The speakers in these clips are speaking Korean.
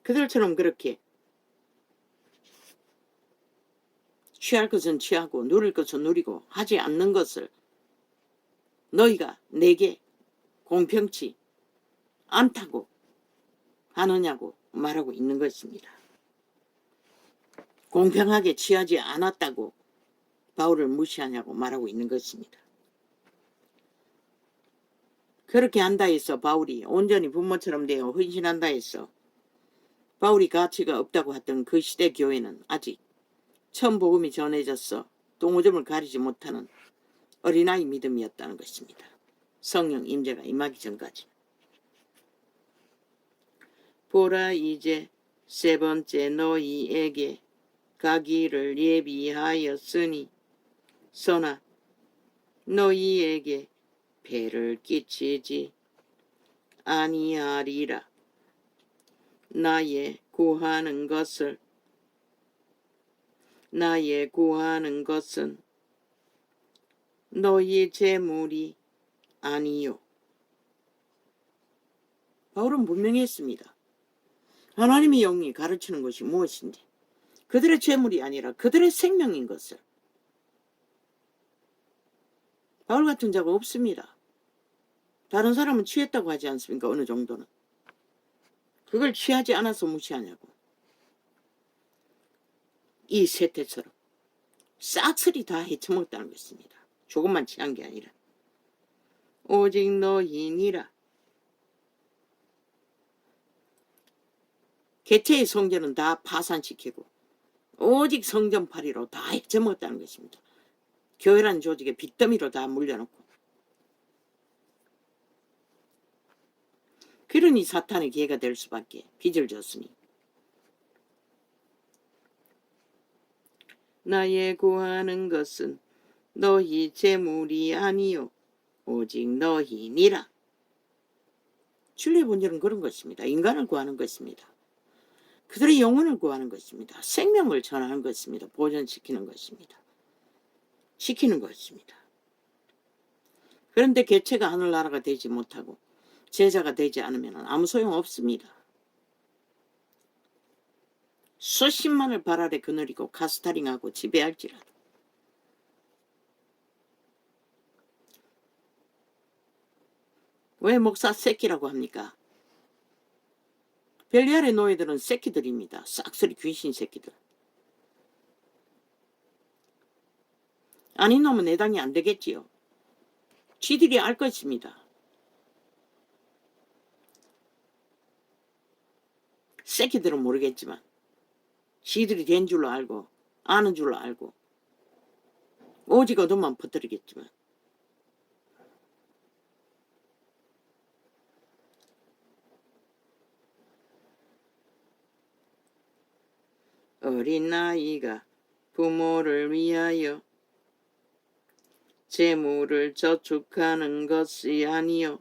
그들처럼 그렇게 취할 것은 취하고 누릴 것은 누리고 하지 않는 것을 너희가 내게 공평치 않다고 하느냐고 말하고 있는 것입니다. 공평하게 취하지 않았다고 바울을 무시하냐고 말하고 있는 것입니다. 그렇게 한다 해서 바울이 온전히 부모처럼 되어 헌신한다 해서 바울이 가치가 없다고 했던 그 시대 교회는 아직 처음 복음이 전해져서 똥오줌을 가리지 못하는 어린아이 믿음이었다는 것입니다. 성령 임재가 임하기 전까지. 보라 이제 세 번째 너희에게 가기를 예비하였으니 선아 너희에게 배를 끼치지 아니하리라. 나의 구하는 것은 너희 재물이 아니요. 바울은 분명히 했습니다. 하나님의 영이 가르치는 것이 무엇인지 그들의 재물이 아니라 그들의 생명인 것을. 바울 같은 자가 없습니다. 다른 사람은 취했다고 하지 않습니까? 어느 정도는. 그걸 취하지 않아서 무시하냐고. 이 세태처럼 싹쓸이 다 헤쳐먹었다는 것입니다. 조금만 취한 게 아니라. 오직 너희니라. 개체의 성전은 다 파산시키고 오직 성전파리로 다 헤쳐먹었다는 것입니다. 교회라는 조직에 빚더미로 다 물려놓고. 그러니 사탄의 기회가 될 수밖에. 빚을 졌으니. 나의 구하는 것은 너희 재물이 아니요 오직 너희니라. 진리의 본질은 그런 것입니다. 인간을 구하는 것입니다. 그들의 영혼을 구하는 것입니다. 생명을 전하는 것입니다. 보존시키는 것입니다. 지키는 것입니다. 그런데 개체가 하늘나라가 되지 못하고 제자가 되지 않으면 아무 소용 없습니다. 수십만을 발 아래 거느리고 카스타링하고 지배할지라도 왜 목사 새끼라고 합니까? 벨리알의 노예들은 새끼들입니다. 싹쓸이 귀신 새끼들. 아닌 놈은 내당이 안 되겠지요. 지들이 알 것입니다. 새끼들은 모르겠지만 지들이 된 줄로 알고 아는 줄로 알고 오직 어둠만 퍼뜨리겠지만 어린 아이가 부모를 위하여 재물을 저축하는 것이 아니요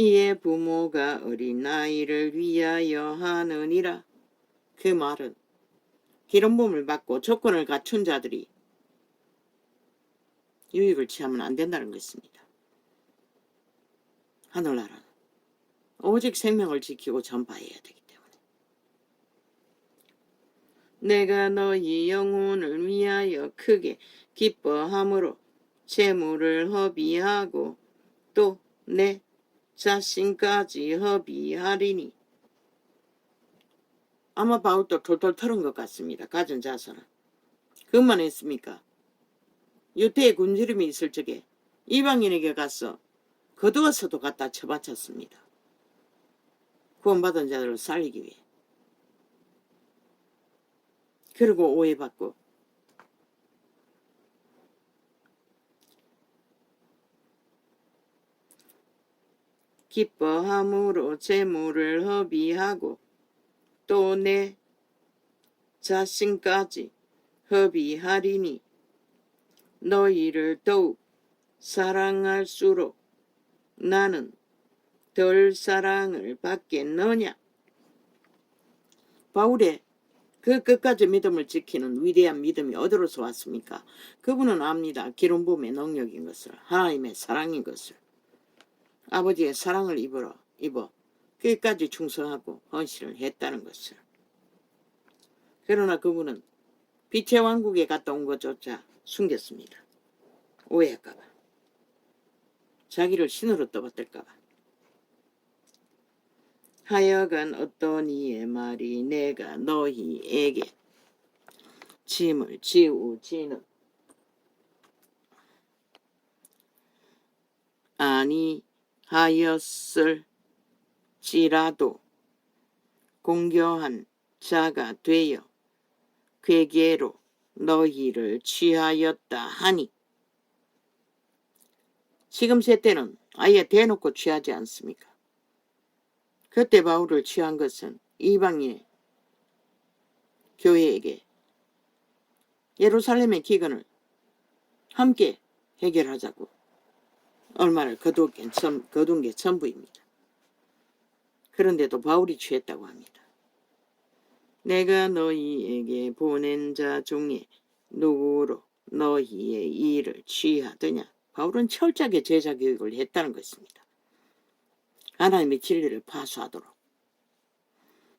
이에 부모가 어린 아이를 위하여 하느니라. 그 말은 기름부음을 받고 조건을 갖춘 자들이 유익을 취하면 안 된다는 것입니다. 하늘나라는 오직 생명을 지키고 전파해야 되기 때문에. 내가 너희 영혼을 위하여 크게 기뻐함으로 재물을 허비하고 또 내 자신까지 허비하리니. 아마 바울도 털털 털은 것 같습니다. 가진 자손은. 그것만 했습니까? 유태의 군주림이 있을 적에 이방인에게 가서 거두어서도 갖다 쳐바쳤습니다. 구원받은 자들을 살리기 위해. 그리고 오해받고 기뻐함으로 재물을 허비하고 또 내 자신까지 허비하리니 너희를 더욱 사랑할수록 나는 덜 사랑을 받겠느냐. 바울의 그 끝까지 믿음을 지키는 위대한 믿음이 어디로서 왔습니까? 그분은 압니다. 기름 부음의 능력인 것을, 하나님의 사랑인 것을, 아버지의 사랑을 입어 끝까지 충성하고 헌신을 했다는 것을. 그러나 그분은 빛의 왕국에 갔다 온 것조차 숨겼습니다. 오해할까봐, 자기를 신으로 떠받들까봐. 하여간 어떤 이의 말이 내가 너희에게 짐을 지우지는 아니하였을지라도 공교한 자가 되어 괴계로 너희를 취하였다 하니. 지금 세때는 아예 대놓고 취하지 않습니까? 그때 바울을 취한 것은 이방인의 교회에게 예루살렘의 기근을 함께 해결하자고 얼마를 거둔 게 전부입니다. 그런데도 바울이 취했다고 합니다. 내가 너희에게 보낸 자 중에 누구로 너희의 일을 취하더냐. 바울은 철저하게 제자 교육을 했다는 것입니다. 하나님의 진리를 파수하도록.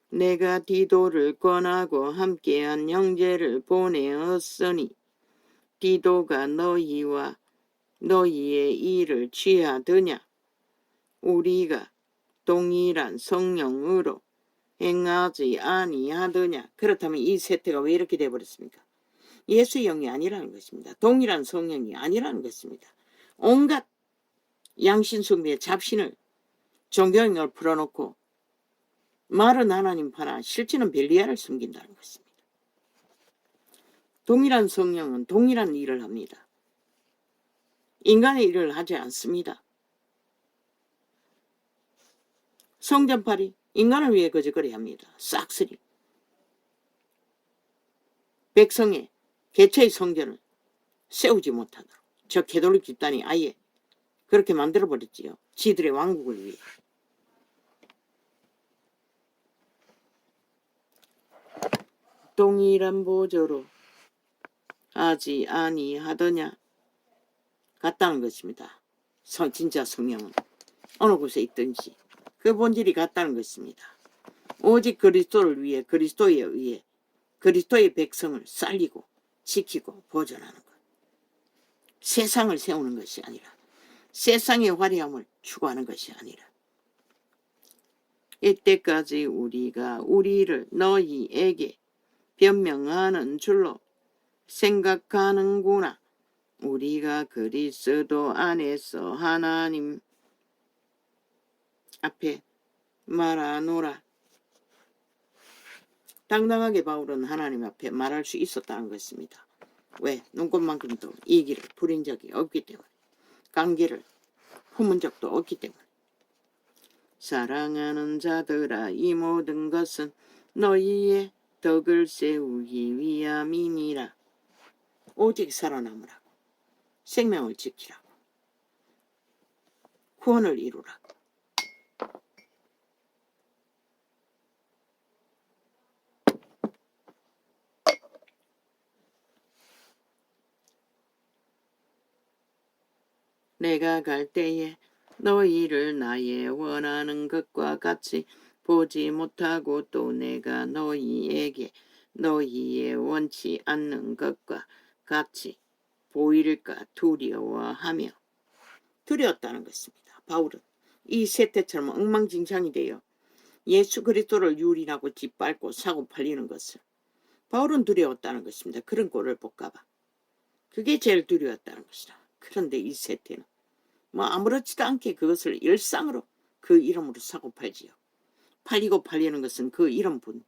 내가 디도를 권하고 함께한 형제를 보내었으니 디도가 너희와 너희의 일을 취하더냐. 우리가 동일한 성령으로 행하지 아니하더냐. 그렇다면 이 세태가 왜 이렇게 되어버렸습니까? 예수의 영이 아니라는 것입니다. 동일한 성령이 아니라는 것입니다. 온갖 양신숭배의 잡신을 종교형을 풀어놓고 말은 하나님 파나 실제는 벨리알을 숨긴다는 것입니다. 동일한 성령은 동일한 일을 합니다. 인간의 일을 하지 않습니다. 성전팔이 인간을 위해 거짓거리 합니다. 싹쓸이. 백성의 개체의 성전을 세우지 못하도록 저 개돌릭 집단이 아예 그렇게 만들어버렸지요. 지들의 왕국을 위해. 동일한 보조로 하지 아니하더냐. 같다는 것입니다. 진짜 성령은 어느 곳에 있든지 그 본질이 같다는 것입니다. 오직 그리스도를 위해 그리스도에 의해 그리스도의 백성을 살리고 지키고 보존하는 것. 세상을 세우는 것이 아니라 세상의 화려함을 추구하는 것이 아니라 이때까지 우리가 우리를 너희에게 변명하는 줄로 생각하는구나. 우리가 그리스도 안에서 하나님 앞에 말하노라. 당당하게 바울은 하나님 앞에 말할 수 있었다는 것입니다. 왜? 눈꽃만큼도 이 길을 부린 적이 없기 때문에, 관계를 품은 적도 없기 때문에. 사랑하는 자들아, 이 모든 것은 너희의 덕을 세우기 위함이니라. 오직 살아남으라고, 생명을 지키라고, 구원을 이루라고. 내가 갈 때에 너희를 나의 원하는 것과 같이 보지 못하고 또 내가 너희에게 너희의 원치 않는 것과 같이 보일까 두려워하며. 두려웠다는 것입니다. 바울은 이 세태처럼 엉망진창이 되어 예수 그리스도를 유린하고 짓밟고 사고 팔리는 것을 바울은 두려웠다는 것입니다. 그런 꼴을 볼까봐. 그게 제일 두려웠다는 것이다. 그런데 이 세태는 아무렇지도 않게 그것을 일상으로 그 이름으로 사고 팔지요. 팔리고 팔리는 것은 그 이름뿐.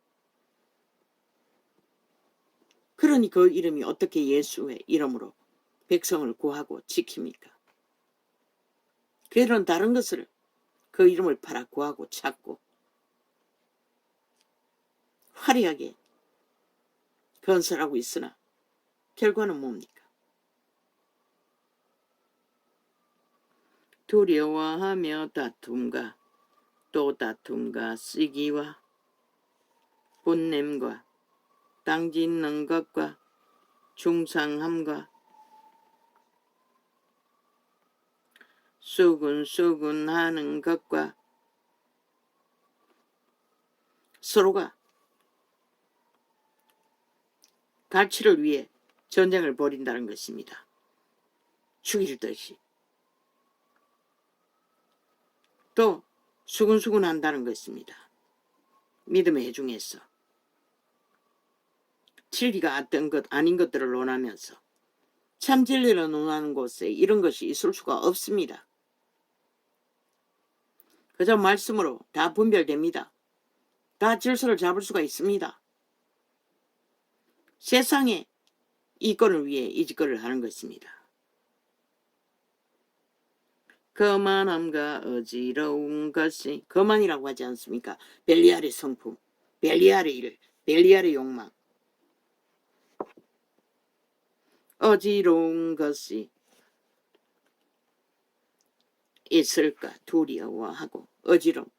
그러니 그 이름이 어떻게 예수의 이름으로 백성을 구하고 지킵니까? 그들은 다른 것을 그 이름을 팔아 구하고 찾고 화려하게 건설하고 있으나 결과는 뭡니까? 두려워하며 다툼과 또 다툼과 시기와 분냄과 땅 짓는 것과 중상함과 수군수군하는 것과 서로가 가치를 위해 전쟁을 벌인다는 것입니다. 죽일 듯이. 또 수군수군한다는 것입니다. 믿음의 해중에서 진리가 어떤 것 아닌 것들을 논하면서 참 진리를 논하는 곳에 이런 것이 있을 수가 없습니다. 그저 말씀으로 다 분별됩니다. 다 질서를 잡을 수가 있습니다. 세상에 이권을 위해 이짓거리를 하는 것입니다. 거만함과 어지러운 것이 거만이라고 하지 않습니까? 벨리알의 성품, 벨리알의 일, 벨리알의 욕망. 어지러운 것이 있을까 두려워하고 어지러움.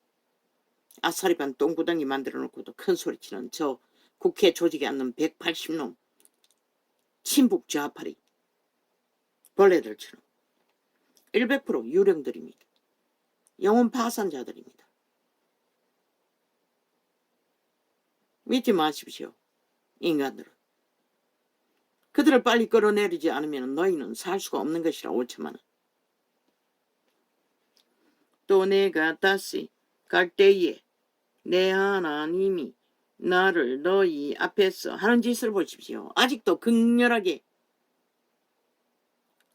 아사리반 똥구덩이 만들어 놓고도 큰 소리치는 저 국회 조직에 앉는 180놈 친북 좌파리 벌레들처럼 100% 유령들입니다. 영혼 파산자들입니다. 믿지 마십시오. 인간들은. 그들을 빨리 끌어내리지 않으면 너희는 살 수가 없는 것이라 5천만원. 또 내가 다시 갈 때에 내 하나님이 나를 너희 앞에서 하는 짓을 보십시오. 아직도 극렬하게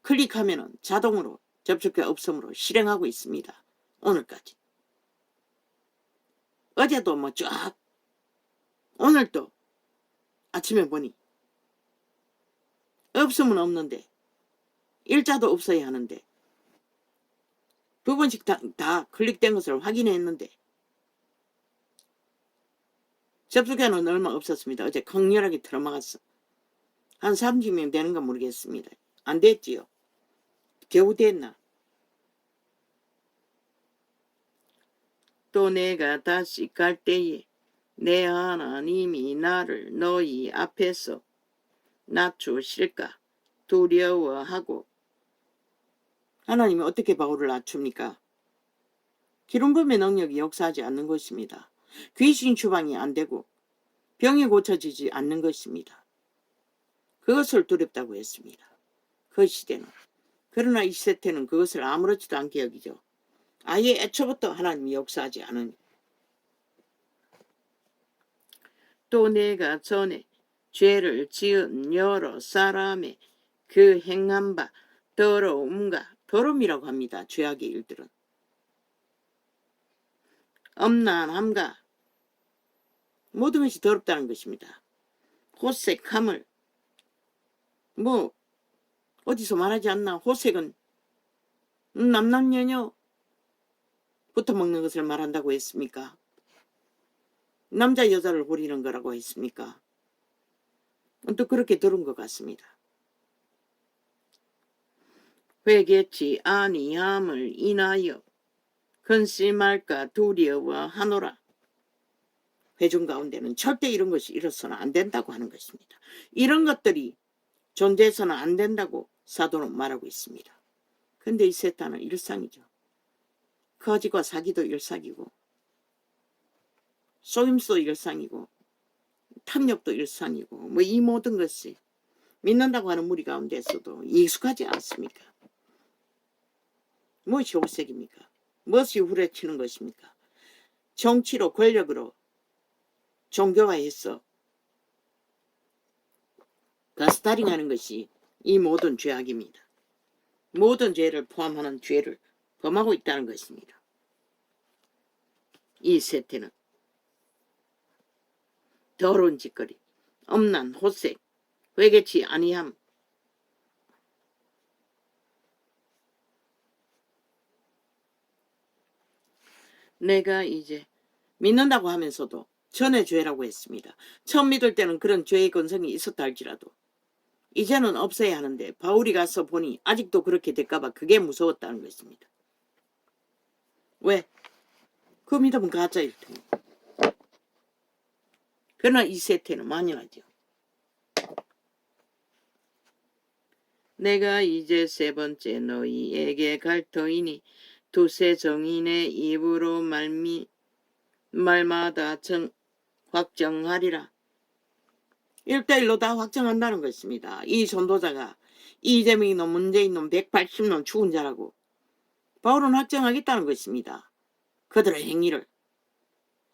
클릭하면 자동으로 접촉이 없으므로 실행하고 있습니다. 오늘까지. 어제도 뭐 쫙 오늘도 아침에 보니 없으면 없는데 일자도 없어야 하는데 2번씩 다 클릭된 것을 확인했는데 접속에는 얼마 없었습니다. 어제 강렬하게 들어막았어. 한 30명 되는가 모르겠습니다. 안 됐지요. 겨우 됐나. 또 내가 다시 갈 때에 내 하나님이 나를 너희 앞에서 낮추실까 두려워하고. 하나님이 어떻게 바울을 낮춥니까? 기름부음의 능력이 역사하지 않는 것입니다. 귀신 추방이 안 되고 병이 고쳐지지 않는 것입니다. 그것을 두렵다고 했습니다. 그 시대는. 그러나 이 세태는 그것을 아무렇지도 않게 여기죠. 아예 애초부터 하나님이 역사하지 않으니. 또 내가 전에 죄를 지은 여러 사람의 그 행한 바 더러움과 더러움이라고 합니다. 죄악의 일들은. 엄난함과 모든 것이 더럽다는 것입니다. 호색함을 뭐 어디서 말하지 않나. 호색은 남남녀녀 붙어먹는 것을 말한다고 했습니까? 남자 여자를 호리는 거라고 했습니까? 또 그렇게 들은 것 같습니다. 회개치 아니함을 인하여 근심할까 두려워하노라. 회중 가운데는 절대 이런 것이 일어서는 안 된다고 하는 것입니다. 이런 것들이 존재해서는 안 된다고 사도는 말하고 있습니다. 근데 이 세탄은 일상이죠. 거짓과 사기도 일상이고 속임수도 일상이고 탐욕도 일상이고 뭐 이 모든 것이 믿는다고 하는 무리 가운데서도 익숙하지 않습니까? 무엇이 호색입니까? 무엇이 후려치는 것입니까? 정치로 권력으로 종교화해서 가스타링하는 것이 이 모든 죄악입니다. 모든 죄를 포함하는 죄를 범하고 있다는 것입니다. 이 세태는 더러운 짓거리, 엄난, 호색, 회개치 아니함, 내가 이제 믿는다고 하면서도 전의 죄라고 했습니다. 처음 믿을 때는 그런 죄의 근성이 있었다 할지라도 이제는 없어야 하는데 바울이 가서 보니 아직도 그렇게 될까봐 그게 무서웠다는 것입니다. 왜? 그 믿음은 가짜일 테니. 그러나 이 세태는 만연하죠. 내가 이제 세 번째 너희에게 갈 터이니 두세 정인의 입으로 말마다 확정하리라. 1대1로 다 확정한다는 것입니다. 이 전도자가 이재명이 놈, 문재인 놈, 180놈 죽은 자라고 바울은 확정하겠다는 것입니다. 그들의 행위를.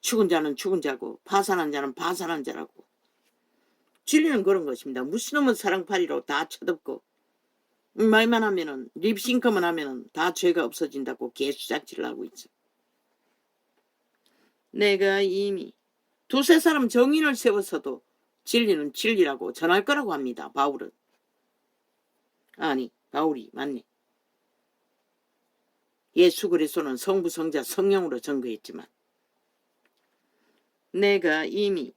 죽은 자는 죽은 자고 파산한 자는 파산한 자라고. 진리는 그런 것입니다. 무슨 놈은 사랑팔이로 다 쳐덮고 말만 하면은 립싱크만 하면은 다 죄가 없어진다고 개수작질을 하고 있어. 내가 이미 두세 사람 정인을 세워서도 진리는 진리라고 전할 거라고 합니다. 바울은. 아니 바울이 맞네. 예수 그리스도는 성부 성자 성령으로 증거했지만 내가 이미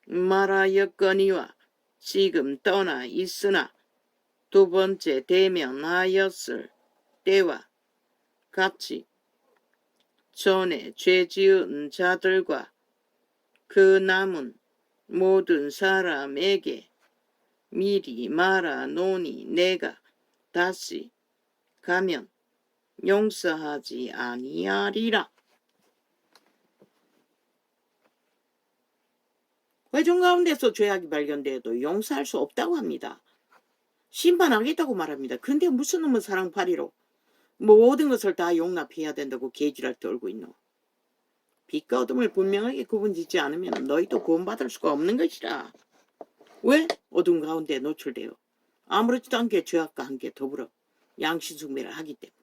말하였거니와 지금 떠나 있으나 두 번째 대면하였을 때와 같이 전에 죄 지은 자들과 그 남은 모든 사람에게 미리 말하노니 내가 다시 가면 용서하지 아니하리라. 회중 가운데서 죄악이 발견되어도 용서할 수 없다고 합니다. 심판하겠다고 말합니다. 근데 무슨 놈은 사랑팔이로 모든 것을 다 용납해야 된다고 개지랄 떨고 있노. 빛과 어둠을 분명하게 구분짓지 않으면 너희도 구원받을 수가 없는 것이라. 왜? 어둠 가운데 노출되어 아무렇지도 않게 죄악과 함께 더불어 양심숭배를 하기 때문에.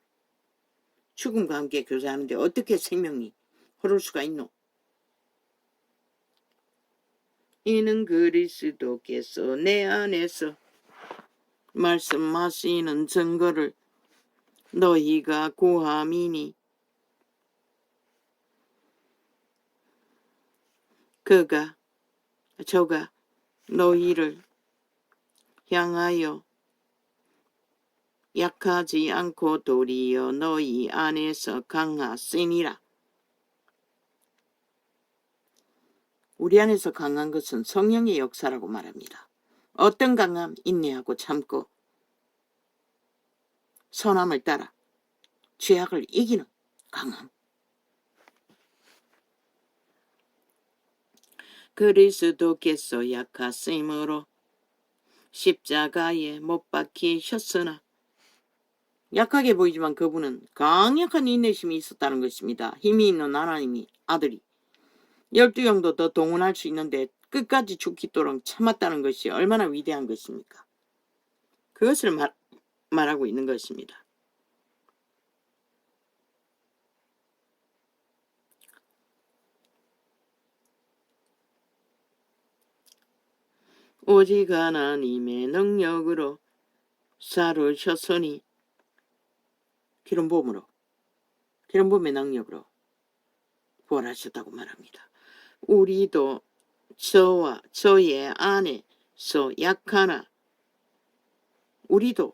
죽음과 함께 교제하는데 어떻게 생명이 흐를 수가 있노? 이는 그리스도께서 내 안에서 말씀하시는 증거를 너희가 구함이니 저가 너희를 향하여 약하지 않고 도리어 너희 안에서 강하시니라. 우리 안에서 강한 것은 성령의 역사라고 말합니다. 어떤 강함? 인내하고 참고 선함을 따라 죄악을 이기는 강함. 그리스도께서 약하심으로 십자가에 못 박히셨으나 약하게 보이지만 그분은 강력한 인내심이 있었다는 것입니다. 힘이 있는 하나님이 아들이 12형도 더 동원할 수 있는데 끝까지 죽기도록 참았다는 것이 얼마나 위대한 것입니까? 그것을 말하고 있는 것입니다. 오직 하나님의 능력으로 살으셨으니 기름부음의 능력으로 부활하셨다고 말합니다. 우리도 저의 안에서 약하나 우리도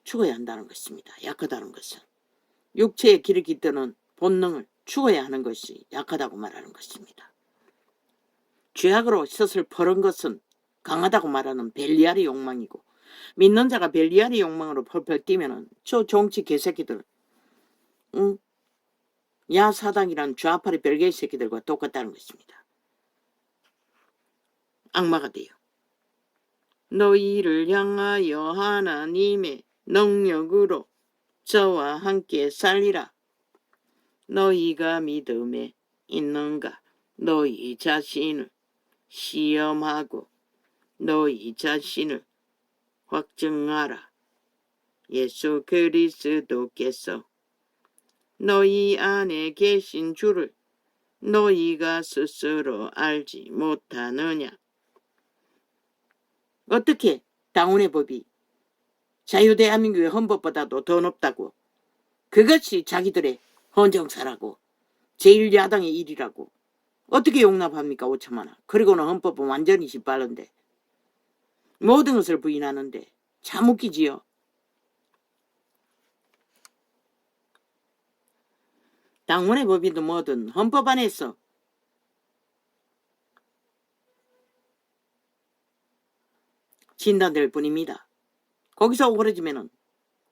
죽어야 한다는 것입니다. 약하다는 것은 육체의 길을 깃드는 본능을 죽어야 하는 것이 약하다고 말하는 것입니다. 죄악으로 젖을 퍼른 것은 강하다고 말하는 벨리알의 욕망이고 믿는 자가 벨리알의 욕망으로 펄펄 뛰면은 저 정치 개새끼들 야사당이란 좌파리 별개의 새끼들과 똑같다는 것입니다. 악마가 돼요. 너희를 향하여 하나님의 능력으로 저와 함께 살리라. 너희가 믿음에 있는가? 너희 자신을 시험하고 너희 자신을 확증하라. 예수 그리스도께서 너희 안에 계신 줄을 너희가 스스로 알지 못하느냐? 어떻게 당원의 법이 자유대한민국의 헌법보다도 더 높다고? 그것이 자기들의 헌정사라고 제1야당의 일이라고 어떻게 용납합니까? 5천만 원. 그리고는 헌법은 완전히 짓밟은데 모든 것을 부인하는데 참 웃기지요. 당원의 법이든 뭐든 헌법 안에서 진단될 뿐입니다. 거기서 오그러지면은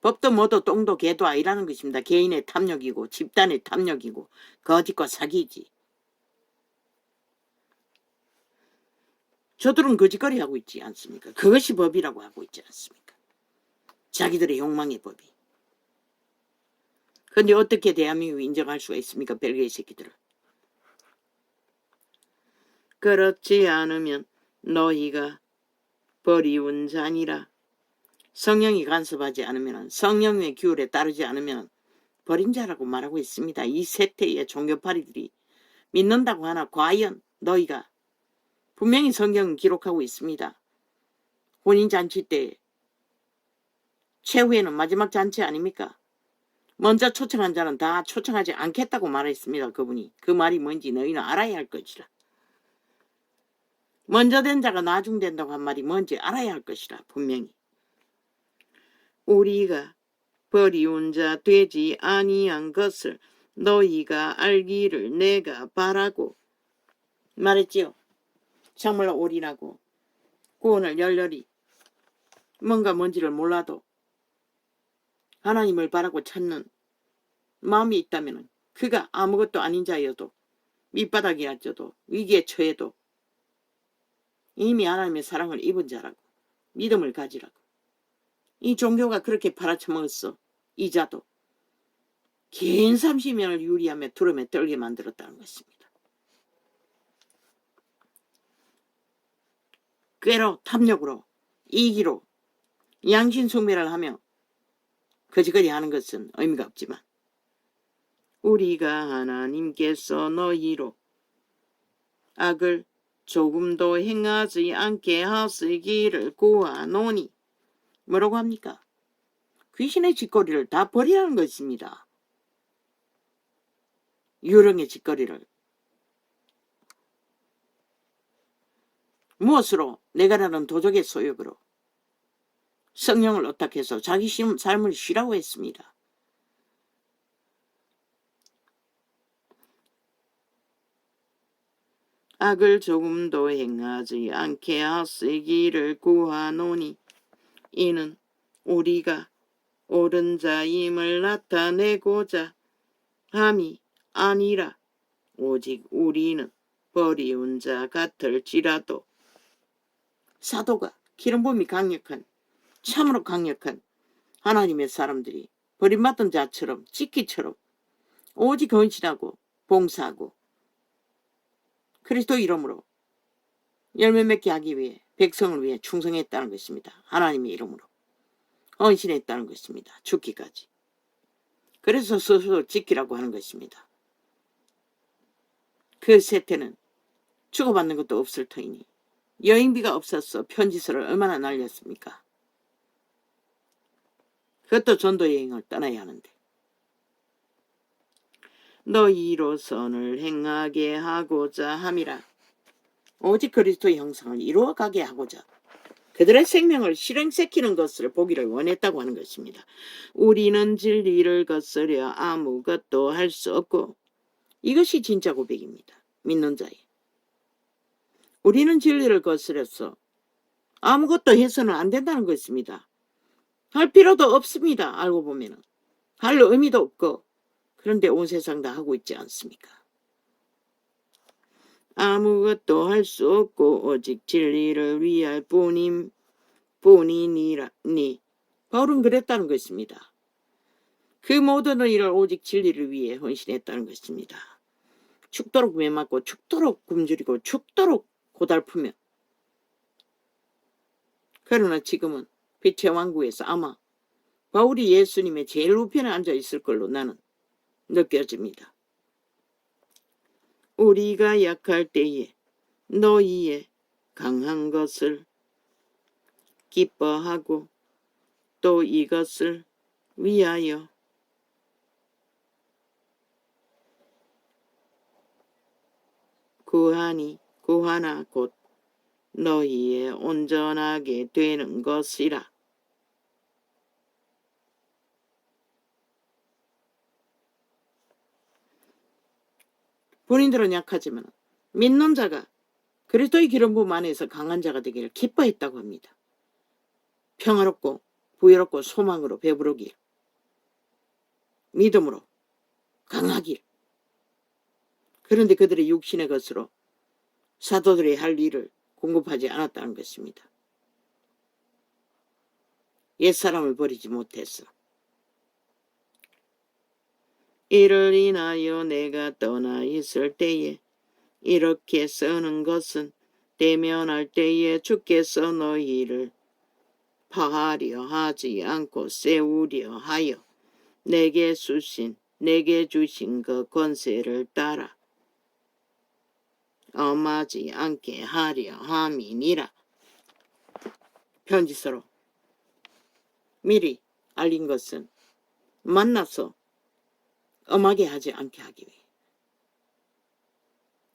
법도 뭐도 똥도 개도 아니라는 것입니다. 개인의 탐욕이고 집단의 탐욕이고 거짓과 사기지. 저들은 거짓거리 하고 있지 않습니까? 그것이 법이라고 하고 있지 않습니까? 자기들의 욕망의 법이. 그런데 어떻게 대한민국이 인정할 수가 있습니까? 벨기에 새끼들을. 그렇지 않으면 너희가 버리운 자니라. 성령이 간섭하지 않으면, 성령의 규율에 따르지 않으면 버린 자라고 말하고 있습니다. 이 세태의 종교파리들이 믿는다고 하나 과연 너희가 분명히 성경은 기록하고 있습니다. 혼인잔치 때 최후에는 마지막 잔치 아닙니까? 먼저 초청한 자는 다 초청하지 않겠다고 말했습니다. 그분이. 그 말이 뭔지 너희는 알아야 할 것이라. 먼저 된 자가 나중 된다고 한 말이 뭔지 알아야 할 것이라. 분명히. 우리가 버리운 자 되지 아니한 것을 너희가 알기를 내가 바라고 말했지요. 정말로 올인하고 구원을 열렬히 뭔지를 몰라도 하나님을 바라고 찾는 마음이 있다면 그가 아무것도 아닌 자여도 밑바닥이라져도 위기에 처해도 이미 하나님의 사랑을 입은 자라고 믿음을 가지라고. 이 종교가 그렇게 팔아쳐먹었어. 이 자도 긴 30년을 유리하며 두려움에 떨게 만들었다는 것입니다. 꾀로 탐욕으로 이기로 양심숭배를 하며 거짓거리 하는 것은 의미가 없지만 우리가 하나님께서 너희로 악을 조금도 행하지 않게 하시기를 구하노니 뭐라고 합니까? 귀신의 짓거리를 다 버리라는 것입니다. 유령의 짓거리를. 무엇으로? 내가라는 도적의 소욕으로 성령을 어탁해서 자기 삶을 쉬라고 했습니다. 악을 조금도 행하지 않게 하시기를 구하노니 이는 우리가 옳은 자임을 나타내고자 함이 아니라 오직 우리는 버리운 자 같을지라도. 사도가 기름부음이 강력한 참으로 강력한 하나님의 사람들이 버림받은 자처럼 지키처럼 오직 헌신하고 봉사하고 그리스도 이름으로 열매 맺게 하기 위해 백성을 위해 충성했다는 것입니다. 하나님의 이름으로 헌신했다는 것입니다. 죽기까지. 그래서 스스로 지키라고 하는 것입니다. 그 세태는 주고받는 것도 없을 터이니 여행비가 없었어 편지서를 얼마나 날렸습니까? 그것도 전도 여행을 떠나야 하는데 너희로 선을 행하게 하고자 함이라. 오직 그리스도의 형상을 이루어가게 하고자 그들의 생명을 실행시키는 것을 보기를 원했다고 하는 것입니다. 우리는 진리를 거스려 아무것도 할 수 없고 이것이 진짜 고백입니다. 믿는 자의. 우리는 진리를 거스려서 아무것도 해서는 안 된다는 것입니다. 할 필요도 없습니다. 알고 보면은. 할 의미도 없고 그런데 온 세상 다 하고 있지 않습니까? 아무것도 할 수 없고 오직 진리를 위할 뿐이니라.니 바울은 그랬다는 것입니다. 그 모든 일을 오직 진리를 위해 헌신했다는 것입니다. 죽도록 매맞고 죽도록 굶주리고 죽도록 고달프며 그러나 지금은 빛의 왕국에서 아마 바울이 예수님의 제일 우편에 앉아 있을 걸로 나는 느껴집니다. 우리가 약할 때에 너희의 강한 것을 기뻐하고 또 이것을 위하여 구하나 곧 너희의 온전하게 되는 것이라. 본인들은 약하지만 믿는 자가 그리스도의 기름 부음 안에서 강한 자가 되기를 기뻐했다고 합니다. 평화롭고 부여롭고 소망으로 배부르길, 믿음으로 강하길. 그런데 그들의 육신의 것으로 사도들이 할 일을 공급하지 않았다는 것입니다. 옛사람을 버리지 못했어. 이를 인하여 내가 떠나 있을 때에 이렇게 쓰는 것은 대면할 때에 주께서 너희를 파하려 하지 않고 세우려 하여 내게 주신 그 권세를 따라 엄하지 않게 하려 함이니라. 편지서로 미리 알린 것은 만나서 엄하게 하지 않게 하기 위해,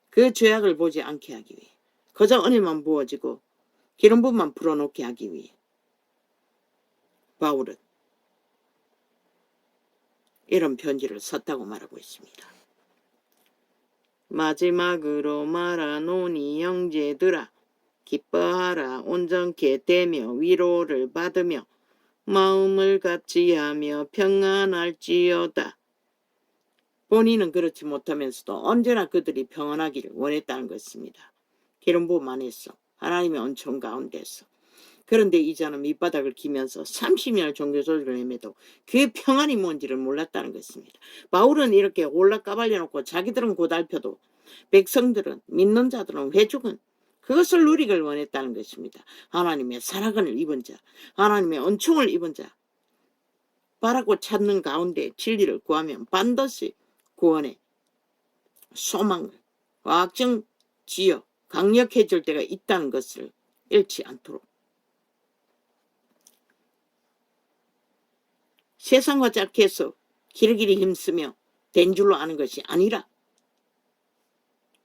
그 죄악을 보지 않게 하기 위해, 그저 은혜만 부어지고 기름 부음만 풀어놓게 하기 위해 바울은 이런 편지를 썼다고 말하고 있습니다. 마지막으로 말하노니 형제들아, 기뻐하라. 온전케 되며 위로를 받으며 마음을 같이하며 평안할지어다. 본인은 그렇지 못하면서도 언제나 그들이 평안하기를 원했다는 것입니다. 기름 부음 안에서, 하나님의 은총 가운데서. 그런데 이자는 밑바닥을 기면서 30년을 종교조직을 헤매도 그 평안이 뭔지를 몰랐다는 것입니다. 바울은 이렇게 올라 까발려놓고 자기들은 고달펴도 백성들은, 믿는 자들은, 회중은 그것을 누리길 원했다는 것입니다. 하나님의 사랑을 입은 자, 하나님의 은총을 입은 자, 바라고 찾는 가운데 진리를 구하면 반드시 구원의 소망을 확정지어 강력해질 때가 있다는 것을 잃지 않도록, 세상과 짝해서 길길이 힘쓰며 된 줄로 아는 것이 아니라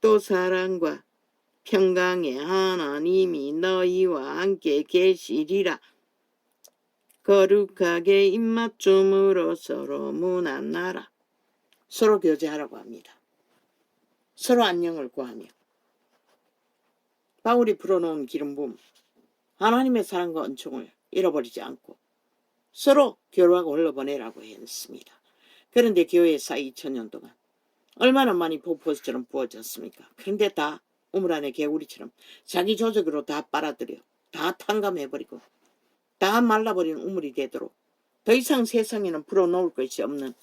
또 사랑과 평강의 하나님이 너희와 함께 계시리라. 거룩하게 입맞춤으로 서로 문안하라. 서로 교제하라고 합니다. 서로 안녕을 구하며 바울이 불어놓은 기름 부음, 하나님의 사랑과 은총을 잃어버리지 않고 서로 교류하고 흘러보내라고 했습니다. 그런데 교회사 2000년 동안 얼마나 많이 폭포수처럼 부어졌습니까? 그런데 다 우물 안에 개구리처럼 자기 조직으로 다 빨아들여, 다 탕감해버리고 다 말라버린 우물이 되도록, 더 이상 세상에는 불어넣을 것이 없는,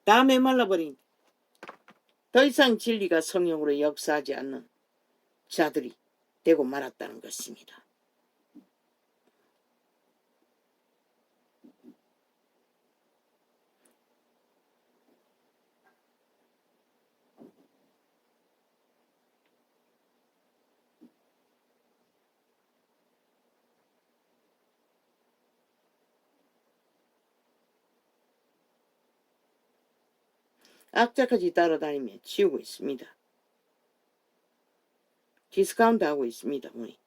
다 메말라버린, 더 이상 진리가 성령으로 역사하지 않는 자들이 되고 말았다는 것입니다. 악자까지 따라다니며 치우고 있습니다. 디스카운트 하고 있습니다. 우리.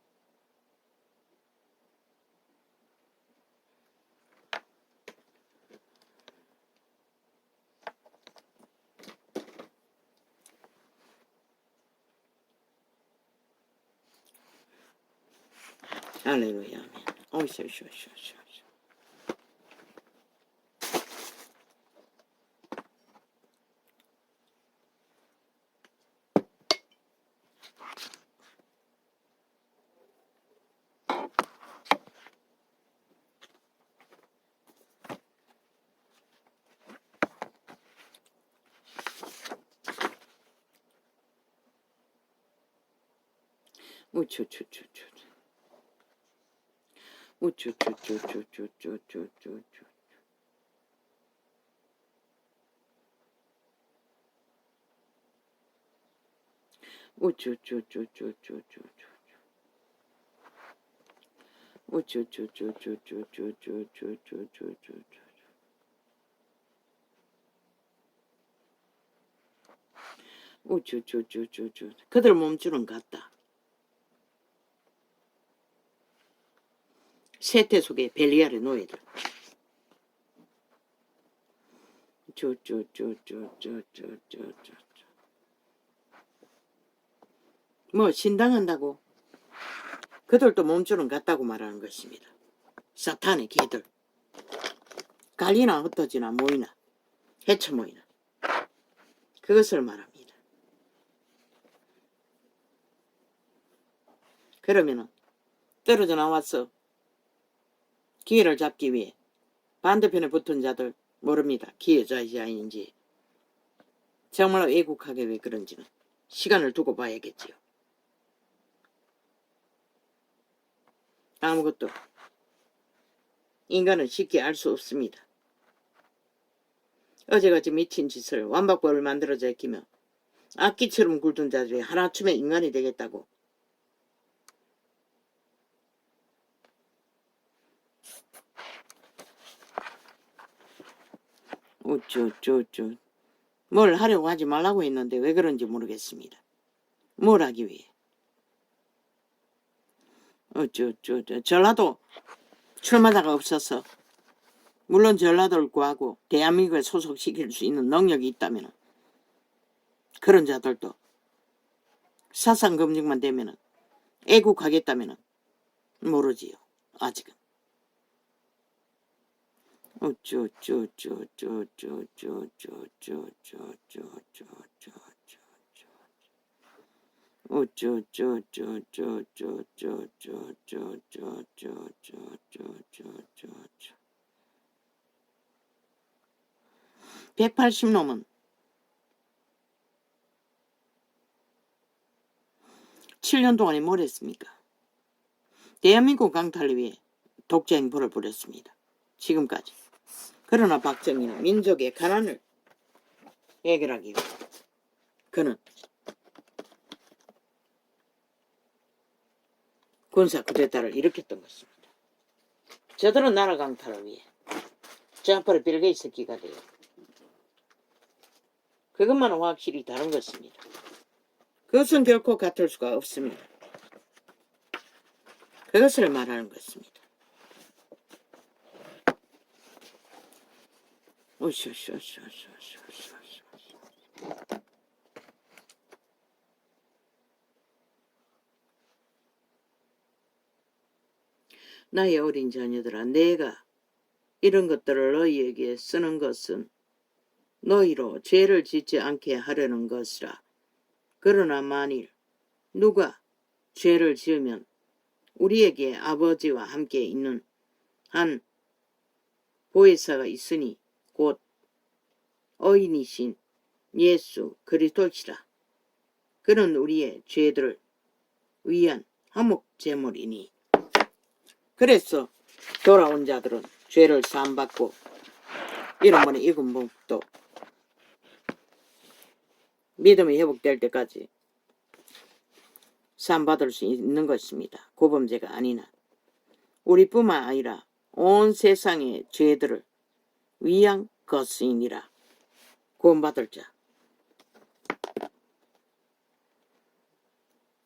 할렐루야. 아멘. 오쇼. 우쭈쭈쭈쭈. 우쭈쭈쭈쭈쭈쭈쭈쭈. 우쭈쭈쭈쭈쭈쭈쭈. 우쭈쭈쭈쭈쭈쭈쭈쭈쭈쭈쭈. 우쭈쭈쭈쭈쭈. 그들 몸주는 같다. 세태 속에 벨리알의 노예들. 쭈쭈쭈쭈쭈쭈쭈쭈. 뭐 신당한다고 그들도 몸주는 같다고 말하는 것입니다. 사탄의 개들. 갈리나 흩어지나 모이나 헤쳐 모이나 그것을 말합니다. 그러면은 떨어져 나와서 기회를 잡기 위해 반대편에 붙은 자들 모릅니다. 기회자인지 정말 애국하게 왜 그런지는 시간을 두고 봐야겠지요. 아무것도 인간은 쉽게 알 수 없습니다. 어제같이 미친 짓을 완박법을 만들어 제끼며 악기처럼 굴던 자들이 하나쯤에 인간이 되겠다고 어쩌 뭘 하려고 하지 말라고 했는데 왜 그런지 모르겠습니다. 뭘 하기 위해 전라도 출마자가 없어서 물론 전라도를 구하고 대한민국에 소속시킬 수 있는 능력이 있다면 그런 자들도 사상 검증만 되면 애국하겠다면 모르지요. 아직은 (180놈은) 7년 동안에 뭘 했습니까? 대한민국 강탈을 위해 독재 행보를 벌였습니다. 지금까지. 그러나 박정희는 민족의 가난을 해결하기 위해 그는 군사 쿠데타를 일으켰던 것입니다. 저들은 나라 강탈을 위해 좌파를 빌 게이츠 새끼가 돼요. 그것만은 확실히 다른 것입니다. 그것은 결코 같을 수가 없습니다. 그것을 말하는 것입니다. 나의 어린 자녀들아, 내가 이런 것들을 너희에게 쓰는 것은 너희로 죄를 짓지 않게 하려는 것이라. 그러나 만일 누가 죄를 지으면 우리에게 아버지와 함께 있는 한 보혜사가 있으니 곧 어인이신 예수 그리스도시라. 그는 우리의 죄들을 위한 화목 제물이니. 그래서 돌아온 자들은 죄를 사함받고 이런번에 익은 몸도 믿음이 회복될 때까지 사함받을 수 있는 것입니다. 고범죄가 아니나. 우리뿐만 아니라 온 세상의 죄들을 위한 것이니라. 구원받을 자.